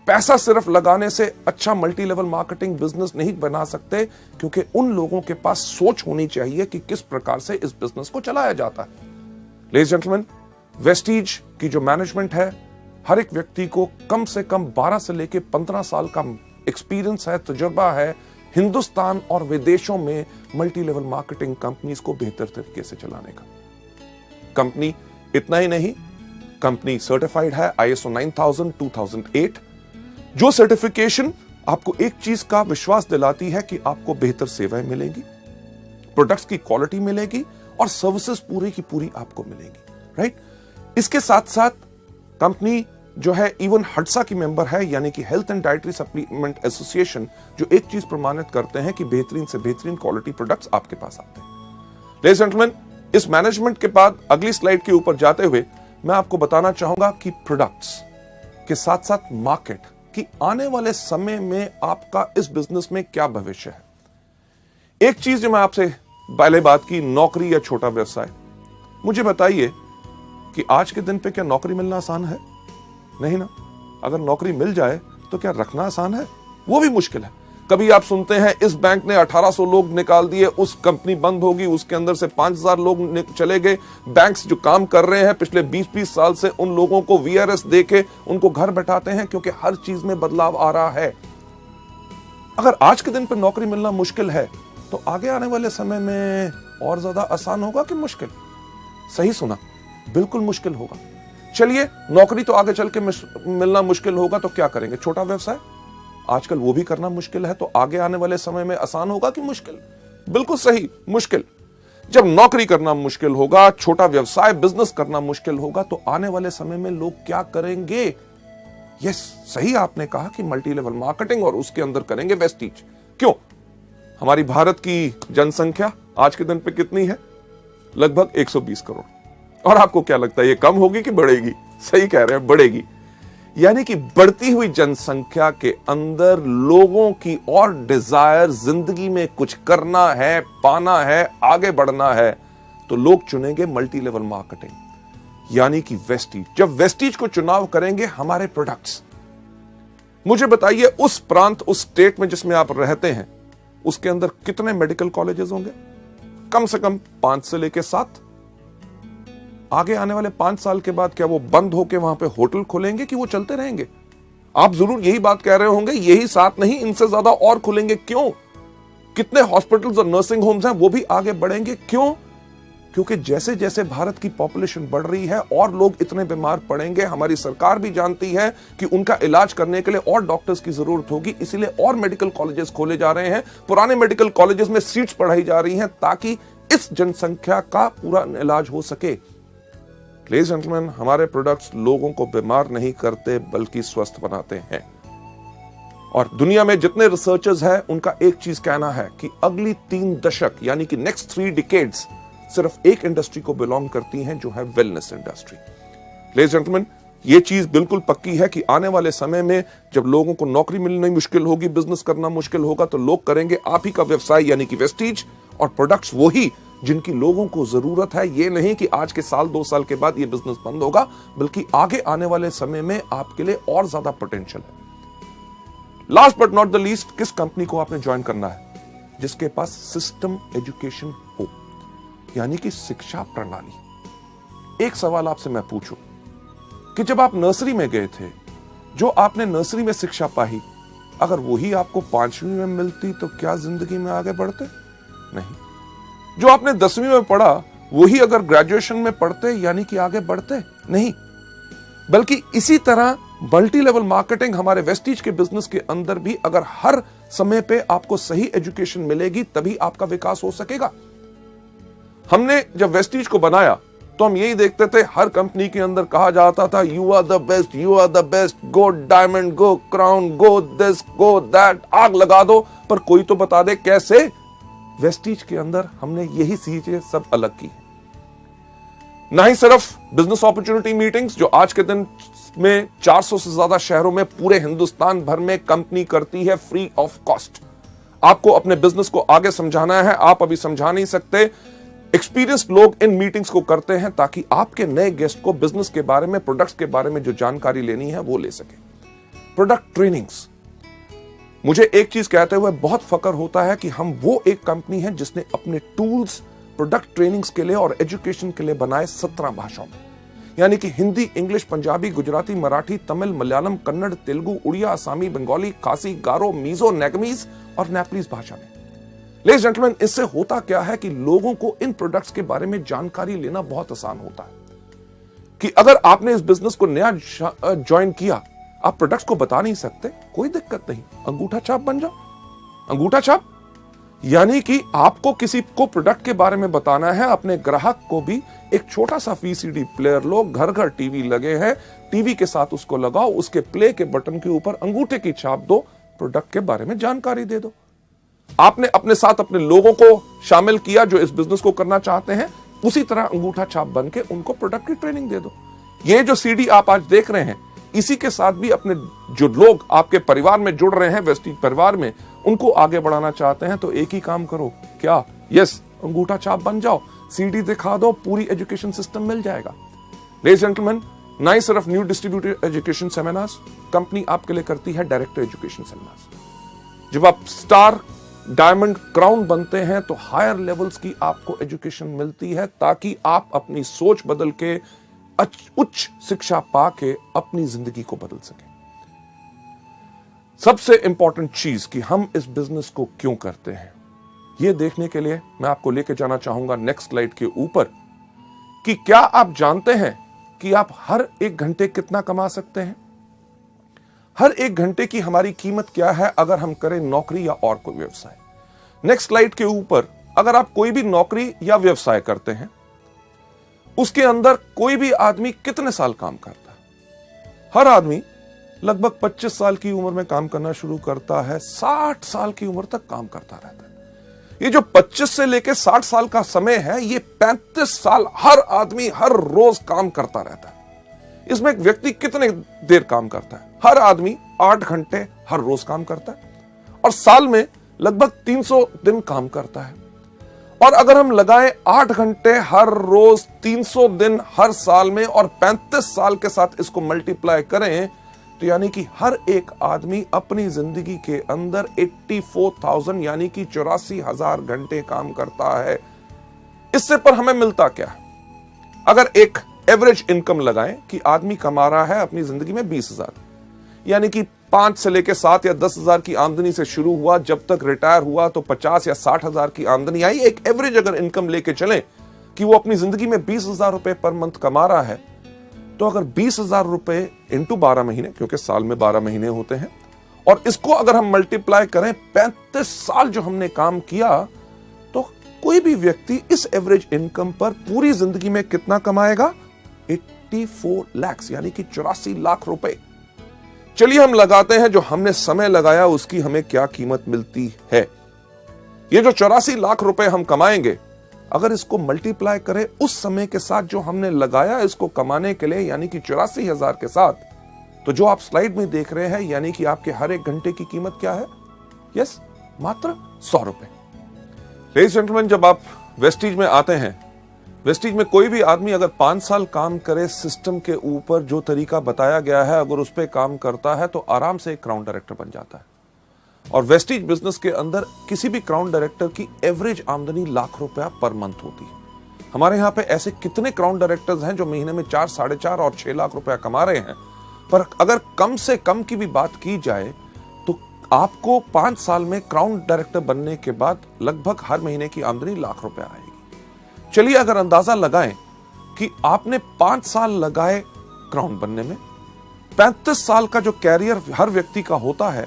पैसा सिर्फ लगाने से अच्छा मल्टी लेवल मार्केटिंग बिजनेस नहीं बना सकते, क्योंकि उन लोगों के पास सोच होनी चाहिए कि किस प्रकार से इस बिजनेस को चलाया जाता है। लेडीज जेंटलमैन, वेस्टीज की जो मैनेजमेंट है, हर एक व्यक्ति को कम से कम 12 से लेकर 15 साल का एक्सपीरियंस है, तजुर्बा है हिंदुस्तान और विदेशों में मल्टी लेवल मार्केटिंग कंपनीज को बेहतर तरीके से चलाने का। कंपनी इतना ही नहीं, कंपनी सर्टिफाइड है ISO 9000 2008, जो सर्टिफिकेशन आपको एक चीज का विश्वास दिलाती है कि आपको बेहतर सेवाएं मिलेंगी, प्रोडक्ट्स की क्वालिटी मिलेगी और सर्विसेज पूरी की पूरी आपको मिलेंगी, राइट। इसके साथ साथ कंपनी जो है इवन हडसा की मेंबर है, यानी कि health and dietary supplement association, जो एक चीज प्रमाणित करते हैं कि बेहतरीन से बेहतरीन क्वालिटी प्रोडक्ट्स आपके पास आते हैं। लेडीज एंड जेंटलमैन, इस मैनेजमेंट के बाद अगली स्लाइड के ऊपर जाते हुए मैं आपको बताना चाहूंगा कि प्रोडक्ट्स के साथ साथ मार्केट की आने वाले समय में आपका इस बिजनेस में क्या भविष्य है। एक चीज जो मैं आपसे पहले बात की, नौकरी या छोटा व्यवसाय। मुझे बताइए कि आज के दिन पे क्या नौकरी मिलना आसान है? नहीं ना। अगर नौकरी मिल जाए तो क्या रखना आसान है? वो भी मुश्किल है। कभी आप सुनते हैं इस बैंक ने 1800 लोग निकाल दिए, उस कंपनी बंद होगी, उसके अंदर से 5000 लोग चले गए। बैंक्स जो काम कर रहे हैं पिछले 20-20 साल से, उन लोगों को VRS देके उनको घर बैठाते हैं, क्योंकि हर चीज में बदलाव आ रहा है। अगर आज के दिन पर नौकरी मिलना मुश्किल है तो आगे आने वाले समय में और ज्यादा आसान होगा कि मुश्किल? सही सुना, बिल्कुल मुश्किल होगा। चलिए, नौकरी तो आगे चल के मिलना मुश्किल होगा तो क्या करेंगे? छोटा व्यवसाय। आजकल वो भी करना मुश्किल है, तो आगे आने वाले समय में आसान होगा कि मुश्किल? बिल्कुल सही, मुश्किल। जब नौकरी करना मुश्किल होगा, छोटा व्यवसाय बिजनेस करना मुश्किल होगा, तो आने वाले समय में लोग क्या करेंगे? यस, सही आपने कहा कि मल्टी लेवल मार्केटिंग, और उसके अंदर करेंगे वेस्टीज। क्यों? हमारी भारत की जनसंख्या आज के दिन पे कितनी है? लगभग 120 करोड़। और आपको क्या लगता है, ये कम होगी कि बढ़ेगी? सही कह रहे हैं, बढ़ेगी। यानी कि बढ़ती हुई जनसंख्या के अंदर लोगों की और डिजायर, जिंदगी में कुछ करना है, पाना है, आगे बढ़ना है, तो लोग चुनेंगे मल्टी लेवल मार्केटिंग, यानी कि वेस्टीज। जब वेस्टीज को चुनाव करेंगे हमारे प्रोडक्ट्स, मुझे बताइए उस प्रांत, उस स्टेट में जिसमें आप रहते हैं, उसके अंदर कितने मेडिकल कॉलेजेस होंगे? कम से कम 5 से लेकर 7। आगे आने वाले 5 साल के बाद क्या वो बंद होकर वहां पे होटल खोलेंगे कि वो चलते रहेंगे? आप जरूर यही बात कह रहे होंगे, यही 7 नहीं, इनसे ज्यादा और खुलेंगे। क्यों? कितने हॉस्पिटल्स और नर्सिंग होम्स हैं, वो भी आगे बढ़ेंगे। क्यों? क्योंकि जैसे जैसे भारत की पॉपुलेशन बढ़ रही है और लोग इतने बीमार पड़ेंगे, हमारी सरकार भी जानती है कि उनका इलाज करने के लिए और डॉक्टर्स की जरूरत होगी, इसलिए और मेडिकल कॉलेजेस खोले जा रहे हैं, पुराने मेडिकल कॉलेजेस में सीट्स बढ़ाई जा रही हैं, ताकि इस जनसंख्या का पूरा इलाज हो सके। लेडीज एंड जेंटलमैन, हमारे प्रोडक्ट्स लोगों को बीमार नहीं करते बल्कि स्वस्थ बनाते हैं। और दुनिया में जितने रिसर्चर्स हैं, उनका एक चीज कहना है कि अगली 3 दशक यानी कि नेक्स्ट 3 डिकेड्स सिर्फ एक इंडस्ट्री को बिलोंग करती हैं, जो है wellness industry. Ladies and gentleman, ये चीज बिल्कुल पक्की है कि आने वाले समय में जब लोगों को नौकरी मिलनी मुश्किल होगी, बिजनेस करना मुश्किल होगा, तो लोग करेंगे आप ही का व्यवसाय यानी कि वेस्टीज, और प्रोडक्ट्स वही जिनकी लोगों को जरूरत है। ये नहीं कि आज के साल 2 साल के बाद ये बिजनेस बंद होगा, बल्कि आगे आने वाले समय में आपके लिए और ज्यादा पोटेंशियल है। Last but not the least, किस कंपनी को आपने ज्वाइन करना है? जिसके पास सिस्टम एजुकेशन हो, यानी कि शिक्षा प्रणाली। एक सवाल आपसे मैं पूछूं कि जब आप नर्सरी में गए थे, जो आपने नर्सरी में शिक्षा पाई, अगर वही आपको 5वीं में मिलती तो क्या जिंदगी में आगे बढ़ते? नहीं। जो आपने 10वीं में पढ़ा, वही अगर ग्रेजुएशन में पढ़ते, यानी कि आगे बढ़ते? नहीं। बल्कि इसी तरह मल्टी लेवल मार्केटिंग, हमारे वेस्टीज के बिजनेस के अंदर भी अगर हर समय पे आपको सही एजुकेशन मिलेगी, तभी आपका विकास हो सकेगा। हमने जब वेस्टीज को बनाया तो हम यही देखते थे, हर कंपनी के अंदर कहा जाता था, you are the best, you are the best, go diamond, go crown, go this, go that, आग लगा दो, पर कोई तो बता दे कैसे। वेस्टीज के अंदर हमने यही चीजें सब अलग की। ना ही सिर्फ बिजनेस अपॉर्चुनिटी मीटिंग्स, जो आज के दिन में 400 से ज्यादा शहरों में पूरे हिंदुस्तान भर में कंपनी करती है फ्री ऑफ कॉस्ट। आपको अपने बिजनेस को आगे समझाना है, आप अभी समझा नहीं सकते, एक्सपीरियंस्ड लोग इन मीटिंग्स को करते हैं, ताकि आपके नए गेस्ट को बिजनेस के बारे में, प्रोडक्ट्स के बारे में जो जानकारी लेनी है वो ले सके। प्रोडक्ट ट्रेनिंग्स, मुझे एक चीज कहते हुए बहुत फक्र होता है कि हम वो एक कंपनी है जिसने अपने टूल्स प्रोडक्ट ट्रेनिंग्स के लिए और एजुकेशन के लिए बनाए 17 भाषाओं में, यानी कि हिंदी, इंग्लिश, पंजाबी, गुजराती, मराठी, तमिल, मलयालम, कन्नड़, तेलुगु, उड़िया, असमी, बंगाली, खासी, गारो, मीजो, नेगमीज और नेपलीज भाषा में। लेडीज एंड जेंटलमैन, इससे होता क्या है कि लोगों को इन प्रोडक्ट्स के बारे में जानकारी लेना बहुत आसान होता है। कि अगर आपने इस बिजनेस को नया ज्वाइन किया, आप प्रोडक्ट्स को बता नहीं सकते, कोई दिक्कत नहीं, अंगूठा छाप बन जाओ। अंगूठा छाप यानी कि आपको किसी को प्रोडक्ट के बारे में बताना है, अपने ग्राहक को भी एक छोटा सा वीसीडी प्लेयर लो, घर घर टीवी लगे हैं, टीवी के साथ उसको लगाओ, उसके प्ले के बटन के ऊपर अंगूठे की छाप दो, प्रोडक्ट के बारे में जानकारी दे दो। आपने अपने साथ अपने लोगों को शामिल किया जो इस बिजनेस को करना चाहते हैं, उसी तरह अंगूठा छाप बन के उनको प्रोडक्ट की ट्रेनिंग दे दो। ये जो सीडी आप आज देख रहे हैं, इसी के साथ भी अपने जो लोग आपके परिवार में जुड़ रहे हैं, वेस्टीज परिवार में, उनको आगे बढ़ाना चाहते हैं, तो एक ही काम करो, क्या? यस, अंगूठा छाप बन जाओ, सीडी दिखा दो, पूरी एजुकेशन सिस्टम मिल जाएगा। लेडीज एंड जेंटलमैन, ना ही सिर्फ new distributor education seminars, company आपके लिए करती है डायरेक्टर एजुकेशन सेमिनार्स। जब आप स्टार, डायमंड, क्राउन बनते हैं तो हायर लेवल्स की आपको एजुकेशन मिलती है, ताकि आप अपनी सोच बदल के, उच्च शिक्षा पाके अपनी जिंदगी को बदल सकें। सबसे इंपॉर्टेंट चीज कि हम इस बिजनेस को क्यों करते हैं, यह देखने के लिए मैं आपको लेके जाना चाहूंगा नेक्स्ट स्लाइड के ऊपर, कि क्या आप जानते हैं कि आप हर 1 घंटे कितना कमा सकते हैं? हर एक घंटे की हमारी कीमत क्या है अगर हम करें नौकरी या और कोई व्यवसाय। नेक्स्ट स्लाइड के ऊपर अगर आप कोई भी नौकरी या व्यवसाय करते हैं, उसके अंदर कोई भी आदमी कितने साल काम करता है? हर आदमी लगभग 25 साल की उम्र में काम करना शुरू करता है, 60 साल की उम्र तक काम करता रहता है। ये जो 25 से लेकर 60 साल का समय है, ये 35 साल हर आदमी हर रोज काम करता रहता है। इसमें एक व्यक्ति कितने देर काम करता है? हर आदमी 8 घंटे हर रोज काम करता है और साल में लगभग 300 दिन काम करता है। और अगर हम लगाएं 8 घंटे हर रोज, 300 दिन हर साल में और 35 साल के साथ इसको मल्टीप्लाई करें, तो यानी कि हर एक आदमी अपनी जिंदगी के अंदर 84,000 यानी कि 84,000 घंटे काम करता है। इससे पर हमें मिलता क्या है? अगर एक एवरेज इनकम लगाएं कि आदमी कमा रहा है अपनी जिंदगी में 20,000, यानी कि 5 से लेकर 7 या 10,000 की आमदनी से शुरू हुआ, जब तक रिटायर हुआ तो 50 या 60,000 की आमदनी आई। एक एवरेज अगर इनकम लेके चलें कि वो अपनी जिंदगी में 20,000 रुपए पर मंथ कमा रहा है, तो अगर 20,000 रुपए इंटू 12 महीने, क्योंकि साल में 12 महीने होते हैं, और इसको अगर हम मल्टीप्लाई करें 35 साल जो हमने काम किया, तो कोई भी व्यक्ति इस एवरेज इनकम पर पूरी जिंदगी में कितना कमाएगा? 84 लाख यानी कि 84 लाख रुपए। चलिए हम लगाते हैं जो हमने समय लगाया उसकी हमें क्या कीमत मिलती है। ये जो 84 लाख रुपए हम कमाएंगे, अगर इसको मल्टीप्लाई करें उस समय के साथ जो हमने लगाया इसको कमाने के लिए, यानी कि 84,000 के साथ, तो जो आप स्लाइड में देख रहे हैं, यानी कि आपके हर एक घंटे की कीमत क्या है? यस, मात्र 100 रुपए। लेडीज जेंटलमैन, जब आप वेस्टीज में आते हैं, वेस्टीज में कोई भी आदमी अगर 5 साल काम करे सिस्टम के ऊपर जो तरीका बताया गया है, अगर उस पर काम करता है तो आराम से एक क्राउन डायरेक्टर बन जाता है। और वेस्टीज बिजनेस के अंदर किसी भी क्राउन डायरेक्टर की एवरेज आमदनी लाख रुपया पर मंथ होती है। हमारे यहाँ पे ऐसे कितने क्राउन डायरेक्टर्स हैं जो महीने में 4, 4.5 और 6 लाख रुपया कमा रहे हैं। पर अगर कम से कम की भी बात की जाए तो आपको 5 साल में क्राउन डायरेक्टर बनने के बाद लगभग हर महीने की आमदनी लाख रुपया आएगी। चलिए अगर अंदाजा लगाएं कि आपने 5 साल लगाए क्राउन बनने में, 35 साल का जो कैरियर हर व्यक्ति का होता है,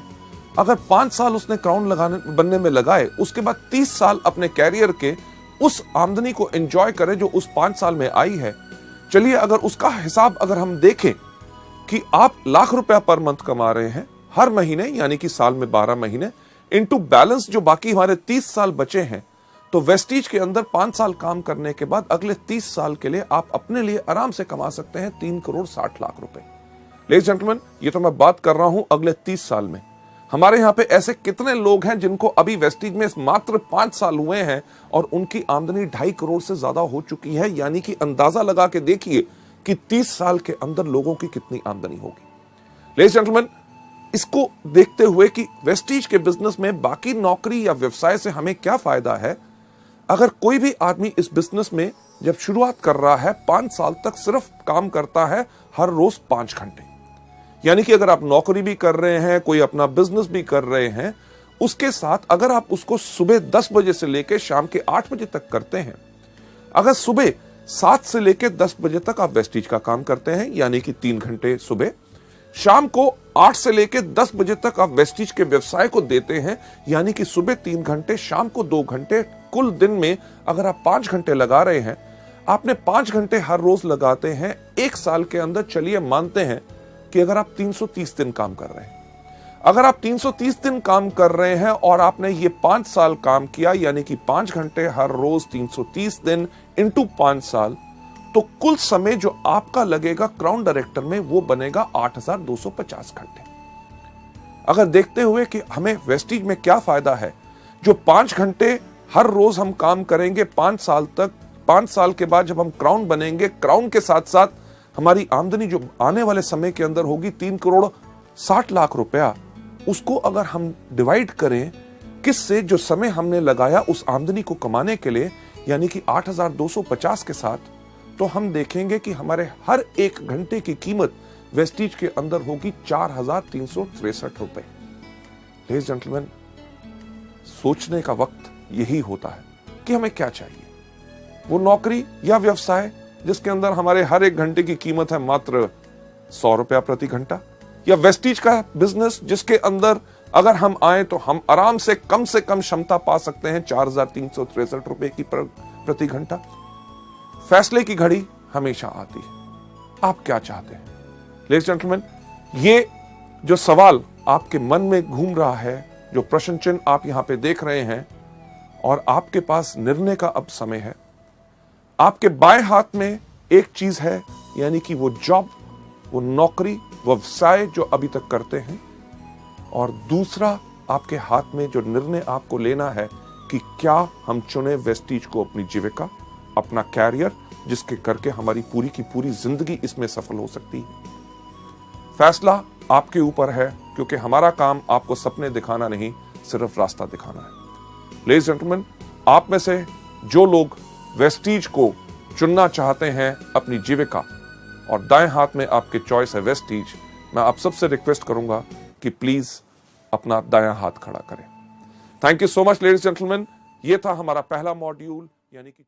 अगर 5 साल उसने क्राउन बनने में लगाए, उसके बाद 30 साल अपने कैरियर के उस आमदनी को एंजॉय करे जो उस 5 साल में आई है। चलिए अगर उसका हिसाब अगर हम देखें कि आप लाख रुपया पर मंथ कमा रहे हैं हर महीने, यानी कि साल में 12 महीने, इनटू बैलेंस जो बाकी हमारे 30 साल बचे हैं, तो वेस्टीज के अंदर 5 साल काम करने के बाद अगले 30 साल के लिए आप अपने लिए आराम से कमा सकते हैं 3 करोड़ 60 लाख रुपए। लेडीज जेंटलमैन, ये तो मैं बात कर रहा हूं अगले 30 साल में। हमारे यहां पे ऐसे कितने लोग हैं जिनको अभी वेस्टीज में मात्र 5 साल हुए हैं और उनकी आमदनी 2.5 करोड़ से ज्यादा हो चुकी है। यानी कि अंदाजा लगा के देखिए कि 30 साल के अंदर लोगों की कितनी आमदनी होगी। लेडीज जेंटलमैन, इसको देखते हुए कि वेस्टीज के बिजनेस में बाकी नौकरी या व्यवसाय से हमें क्या फायदा है, अगर कोई भी आदमी इस बिजनेस में जब शुरुआत कर रहा है 5 साल तक सिर्फ काम करता है हर रोज 5 घंटे, यानी कि अगर आप नौकरी भी कर रहे हैं, कोई अपना बिजनेस भी कर रहे हैं, उसके साथ अगर आप उसको सुबह 10 बजे से लेकर शाम के 8 बजे तक करते हैं, अगर सुबह 7 से लेकर 10 बजे तक आप वेस्टीज का काम करते हैं, यानी कि 3 घंटे सुबह, शाम को 8 से लेकर 10 बजे तक आप वेस्टीज के व्यवसाय को देते हैं, यानी कि सुबह 3 घंटे, शाम को 2 घंटे, कुल दिन में अगर आप 5 घंटे लगा रहे हैं, आपने 5 घंटे हर रोज लगाते हैं, 1 साल के अंदर चलिए मानते हैं कि अगर आप 330 दिन काम कर रहे हैं, अगर आप 330 दिन काम कर रहे हैं और आपने ये 5 साल काम किया, यानी कि 5 घंटे हर रोज 330 दिन इंटू 5 साल, तो कुल समय जो आपका लगेगा क्राउन डायरेक्टर में वो बनेगा 8,250 घंटे। अगर देखते हुए कि हमें वेस्टीज में क्या फायदा है, जो 5 घंटे हर रोज हम काम करेंगे 5 साल तक, 5 साल के बाद जब हम क्राउन बनेंगे, क्राउन के साथ साथ हमारी आमदनी जो आने वाले समय के अंदर होगी 3 करोड़ 60 लाख रुपया, उसको अगर हम डिवाइड करें किससे, जो समय हमने लगाया उस आमदनी को कमाने के लिए, यानी कि 8,250 के साथ, तो हम देखेंगे कि हमारे हर एक घंटे की कीमत वेस्टीज के अंदर होगी 4,363 रुपए। लेडीज जेंटलमैन, सोचने का वक्त यही होता है कि हमें क्या चाहिए। वो नौकरी या व्यवसाय जिसके अंदर हमारे हर एक घंटे की कीमत है मात्र 100 रुपया प्रति घंटा, या वेस्टीज का बिजनेस जिसके अंदर अगर हम आए तो हम आराम से कम क्षमता पा सकते हैं 4,363 रुपए की प्रति घंटा। फैसले की घड़ी हमेशा आती है। आप क्या चाहते हैं? लेडीज जेंटलमैन, ये जो सवाल आपके मन में घूम रहा है, जो प्रश्न चिन्ह आप यहां पे देख रहे हैं, और आपके पास निर्णय का अब समय है। आपके बाएं हाथ में एक चीज है, यानी कि वो जॉब, वो नौकरी, व्यवसाय जो अभी तक करते हैं, और दूसरा आपके हाथ में जो निर्णय आपको लेना है कि क्या हम चुने वेस्टीज को अपनी जीविका, अपना कैरियर, जिसके करके हमारी पूरी की पूरी जिंदगी इसमें सफल हो सकती है। फैसला आपके ऊपर है, क्योंकि हमारा काम आपको सपने दिखाना नहीं, सिर्फ रास्ता दिखाना है। लेडीज जेंटलमैन, आप में से जो लोग वेस्टीज को चुनना चाहते हैं अपनी जीविका, और दाएं हाथ में आपके चॉइस है वेस्टीज, मैं आप सबसे रिक्वेस्ट करूंगा कि प्लीज अपना दायां हाथ खड़ा करें। Thank you so much ladies gentleman. ये था हमारा पहला मॉड्यूल, यानी कि